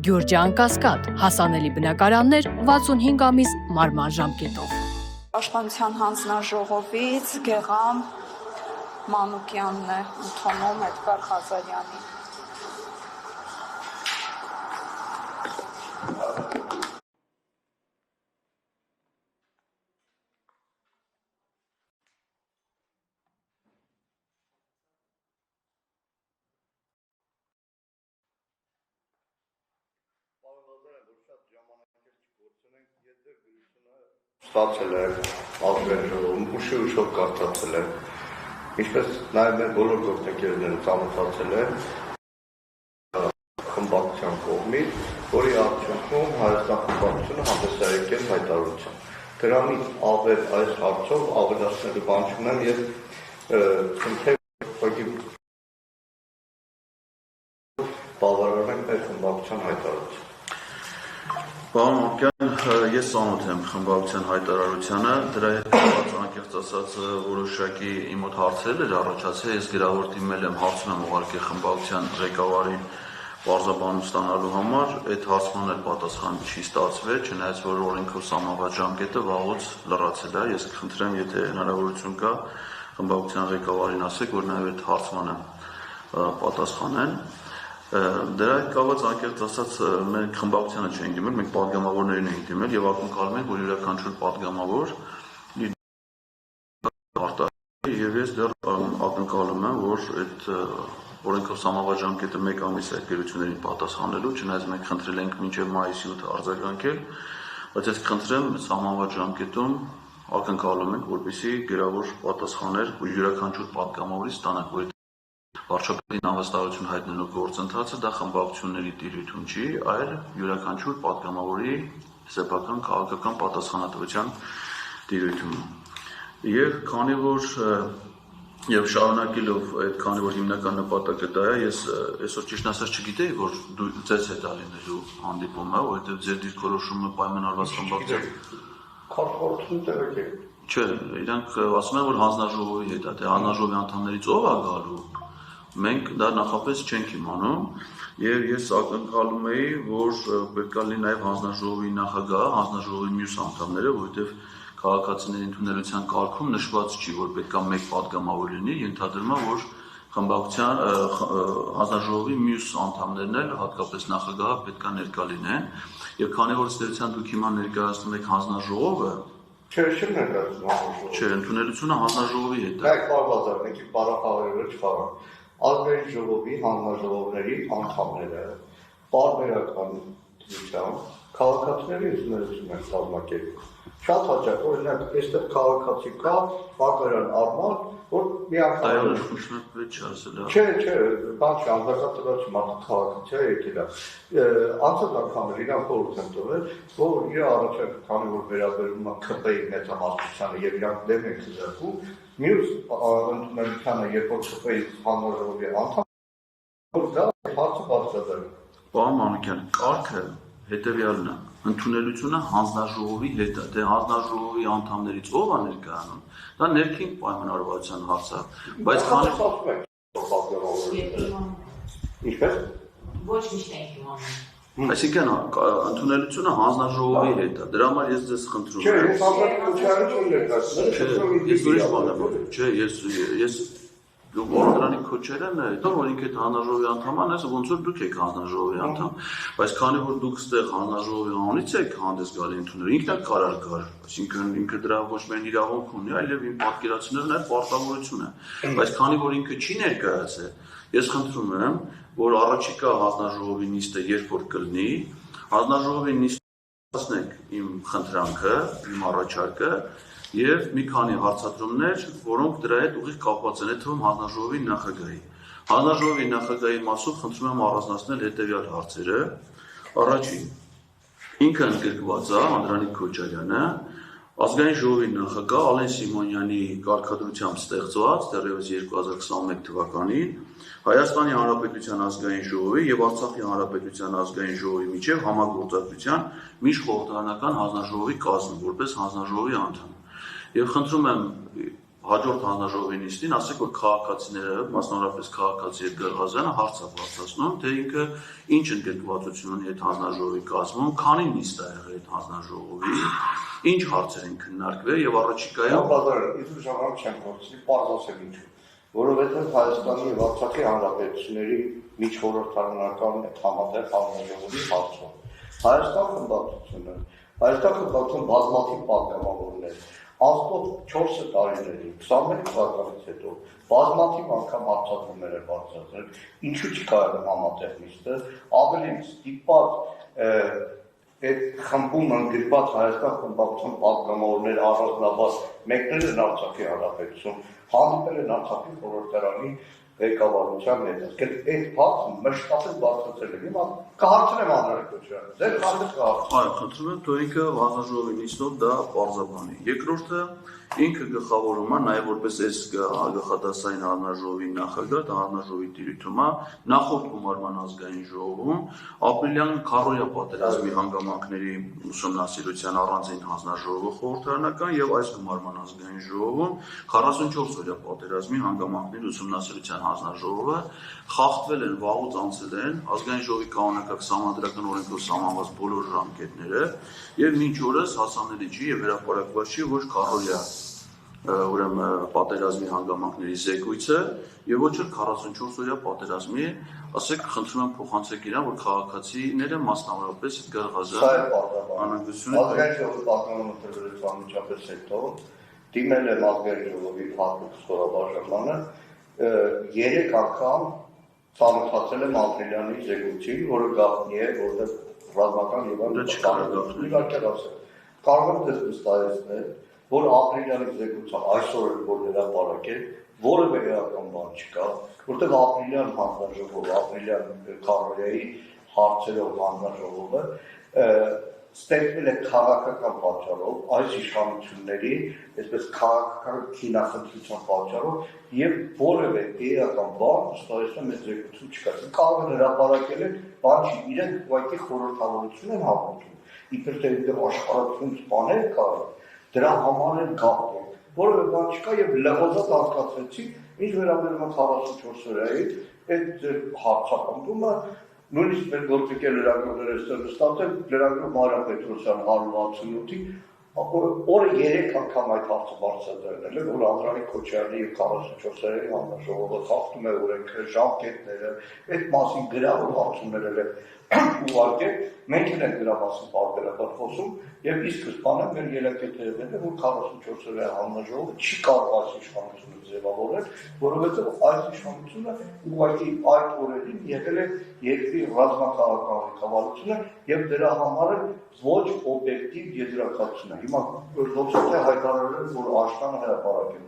Գյուրջան Կասկադ, հասանելի բնակարաններ 65 ամիս մարման ժամկետով։ Պաշտպանության հանձնաժողովից Գեղամ Մանուկյանն է ընդունում Էդգար Ղազարյանին։ Ստացել է ազգային ուշով կարդացել է, ինչպես նաև մեր բոլոր գործընկերները ծանոթացել են խմբակցության կողմից, որի արդյունքում Հայաստան խմբակցությունը հանդես է եկել հայտարարությամբ։ Դրանից ավել այս հարցով ավելացնելու բան չունեմ եւ խնդրեմ բավարարենք մեր խմբակցության հայտարարությունը։ Պարոն Մանուկյան, ես ծանոթ եմ խմբակցության հայտարարությանը, դրա հետ կապված անկեղծ ասած որոշակի իմ մոտ հարցեր էր առաջացել, ես գրավոր դիմել եմ, հարցում եմ ուղղակի խմբակցության ղեկավարին պարզաբանում ստանալու համար, այդ հարցման էլ պատասխան չի ստացվել, չնայած որ օրենքով սահմանված ժամկետը վաղուց լրացել է, ես կխնդրեմ, եթե հնարավորություն կա, խմբակցության ղեկավարին ասեք, որ նաև այդ հարցմանը պատասխանեն։ Դրա հետ կապված անկեղծ ասած մենք խմբակցությանը չենք դիմել, մենք պատգամավորներին ենք դիմել եւ ակնկալում ենք, որ յուրաքանչյուր պատգամավոր արտահայտի եւ ես դեռ ակնկալում եմ, որ այդ օրենքով սահմանված ժամկետը 1 ամիս է գերություններին պատասխանելու, չնայած մենք խնդրել ենք մինչեւ մայիսի 8-ը արձագանքել, բայց ես կխնդրեմ սահմանված ժամկետում ակնկալում ենք, որպեսզի գերավոր պատասխաններ յուրաքանչյուր պատգամավորից ստանանք, որ վարչապետին անվստահություն հայտնելու գործընթացը դա խմբակցությունների տիրույթում չի, այլ յուրաքանչյուր պատգամավորի սեփական քաղաքական պատասխանատվության տիրույթում։ Եվ քանի որ եւ շարունակելով այդ քանի որ հիմնական նպատակը դա է, ես այսօր ճիշտ ասած չգիտեի, որ ձեզ հետ է լինելու հանդիպումը, որովհետեւ ձեր դիրքորոշումը պայմանավորված խմբակցության քարտորություն տվեք է։ Չէ, իրանք ասում են, որ հանձնաժողովի հետ է, թե հանձնաժողովի անդամներից ով է գալու։ Մենք դա նախապես չենք իմանում եւ ես ակնկալում էի, որ պետք է լինի նաեւ հանձնաժողովի նախագահ, հանձնաժողովի մյուս անդամները, որովհետեւ քաղաքացիների ընդունելության կարգում նշված չի, որ պետք է մեկ պատգամավոր լինի, ենթադրում եմ, որ խմբակցության հանձնաժողովի մյուս անդամներն էլ, հատկապես նախագահը պետք է ներկա լինեն եւ քանի որ ստերության դուք հիմա ներկայացնում եք հանձնաժողովը, չեմ ներկայացնում հանձնաժողովը։ Չէ, ընդունելությունը հանձնաժողովի հետ է։ Մենք բարձրացնում ենք բարապավերը չխարան։ Ազգային ժողովի հանձնաժողովների անդամները պարբերական դրությամբ քաղաքացիների ընդունելություն են կազմակերպում։ Շատ հաճախ օրինակ այստեղ քաղաքացի կա, Բակարյան Արման, որ մի անգամ պետք չի ասել։ Չէ, բան չի, անձնակազմի մարդը քաղաքացի է եկել է։ Անցած անգամներ իրան խորհուրդ են տվել, որ իր առաջարկը, քանի որ վերաբերում է ՔՊ-ի մեծամասնությանը եւ իրանք դեմ են քզակում, մյուս ընդունելությանը, երբ որ ՔՊ-ի հանձնաժողովի անդամ, որ դա հարցը բարձրացել։ Պարոն Մանուկյան, կարգը հետեւյալն է։ Ընդունելությունը հանձնաժողովի հետ է, դե հանձնաժողովի անդամներից ով է ներկայանում, դա ներքին պայմանավորվածության հարց է, բայց Ինչպես։ Ոչ միշտ ենք իմանում։ Այսինքն ընդունելությունը հանձնաժողովի հետ է, դրա համար ես ձեզ խնդրում եմ։ Չէ, ես հանձնաժողովի չեմ ներկայացնում։ Ես ուրիշ բան եմ ասում։ Չէ, ես Օրդրանի քոչերն է, դա որ ինքը հանձնաժողովի անդամ է, ոնց որ դուք եք հանձնաժողովի անդամ, բայց քանի որ դուք ստեղ հանձնաժողովի անունից եք հանդես գալի ընդունել, ինքն էլ կարար գար, այսինքն ինքը դրա ոչ միայն իրավունք ունի, այլև իմ պատկերացնելն է պարտավորություն է, բայց քանի որ ինքը չի ներկայացել, ես խնդրում եմ, որ առաջիկա հանձնաժողովի նիստը երբ որ կլինի, հանձնաժողովի նիստացնեք իմ խնդրանքը, իմ առաջարկը եւ մի քանի հարցադրումներ, որոնք դրա հետ ուղիղ կապված են, այդ թվում հանձնաժողովի նախագահի։ Հանձնաժողովի նախագահի մասով խնդրում եմ առանձնացնել հետեւյալ հարցերը։ Առաջին, ինքը ընդգրկված է Անդրանիկ Քոչարյանը, ազգային ժողովի նախագահ Ալեն Սիմոնյանի կարգադրությամբ ստեղծված դեռևս 2021 թվականին Հայաստանի Հանրապետության ազգային ժողովի եւ Արցախի Հանրապետության ազգային ժողովի միջև համագործակցության միջխորհրդարանական հանձնաժողովի կազմում որպես հանձնաժողովի անդամ։ Եվ խնդրում եմ հաջորդ հանրաժողովի նիստին ասեք, որ քաղաքացիները, մասնավորապես քաղաքացի Էդգար Ղազարյանը հարց է բարձրացնում, թե ինքը ինչ ընդգրկվածություն ունի այդ հանրաժողովի կազմում, քանի նիստ է եղել այդ հանրաժողովի, ինչ հարցեր են քննարկվել եւ առաջիկայում Իսկ ժամանակ չեմ գործի, պարզասել ինչու։ Որովհետև Հայաստանի եւ Արցախի հանրապետությունների միջխորհրդարանական համատեղ հանրաժողովի հարցում Հայաստան խմբակցությունը բազմաթիվ պատգամավորներ անցնող 4 տարիների 21 թվականից հետո բազմաթիվ անգամ հարձակումներ են բարձրացրել, ինչու չի կարելի համատեղ նիստը, ավելի ստիպված այդ խմբում ընդգրկված Հայաստան խմբակցության պատգամավորներ առանձնաբար մեկնել են Արցախի հանրապետություն, հանդիպել են Արցախի խորհրդարանի ղեկավարության հետ։ Այդ փաստը մշտապես բարձրացել է։ Հիմա կհարցնեմ Անդրեյ ձեր խանդը կհարցնեմ։ Այո, խնդրում եմ, թող ինքը հանրաժողովի նիստով դա պարզաբանի։ Երկրորդը ինքը գլխավորում է նաև որպես այս գլխադասային հանրաժողովի նախագահ, հանրաժողովի տիրույթում է նախորդ գումարման ազգային ժողովում ապրիլյան քարոյա պատերազմի հանգամանքների ուսումնասիրության առանձին հանձնաժողովը խորհրդարանական եւ այս գումարման ազգային ժողովում 44 օրյա պատերազմի հանգամանքների ուսումնասիրության հանձնաժողովը խախտվել են, վաղուց անցել են ազգային ժողովի կանոնակարգ սահմանադրական օրենքով սահմանված բոլոր ժամկետները եւ մինչ օրս հասանելի չի եւ վերապարակված չի ոչ քարոյա ուրեմն պատերազմի հանգամանքների զեկույցը եւ ոչ էլ 44 օրյա պատերազմի, ասեք, խնդրում եմ փոխանցեք իրան, որ քաղաքացիները մասնավորապես Էդգար Ղազարյանը անհանգստություն ազգային ժողովի պատգամավորների անմիջապես հետո դիմել է ազգային ժողովի հատուկ ստորաբաժանմանը 3 անգամ ծանոթացել եմ ապրիլյանի զեկույցին, որը գաղտնի է, որտեղ ռազմական եւ այլ կարող եմ դες վստահեցնել, որ ապրիլյանի զեկույցը այսօր էլ որ հրապարակել, որևէ էական բան չկա, որտեղ ապրիլյան հանձնաժողովը, ապրիլյան քարոյայի հարցերով հանձնաժողովը ստեղծվել է քաղաքական պատճառով, այս իշխանությունների, այսպես քաղաքական քինախնդրության պատճառով եւ որևէ էական բան ստացվում է զեկույցում չկա։ Կարող են հրապարակել են, բան չի, իրենք ուղղակի խորհրդավորություն են հավաքում, իբր թե այդտեղ աշխարհություն սպանել կա, դրա համար են գաղտնի, որևէ բան չկա եւ լղոզատ արտադրեցի, ինչ վերաբերում է 44 օրյայի, այդ հարցակցումը նույնիսկ մեր գործիքել լրագրողները ստացել լրագրող Մարիամ Պետրոսյան 168-ի օրը 3 անգամ այդ հարցը բարձրացրել է, որ Անդրանիկ Քոչարյանի եւ 44-րդ հանրաժողովը խախտում է օրենքը, ժամկետները, այդ մասին գրավոր հարցումներ էլ ուղարկել, մենք ենք դրա մասին բարբերաբար խոսում եւ ի սկզբանե մեր ելակետը եղել է, որ 44-րդ հանրաժողովը չի կարող այս իշխանությունը ձևավորել, որովհետեւ այս իշխանությունը ուղղակի այդ օրերին եղել է երկրի ռազմաքաղաքական ղեկավարությունը եւ դրա համար ոչ օբյեկտիվ եզրակացություն է։ Հիմա ոչ թե հայտարարել որ Աշտանը հրապարակել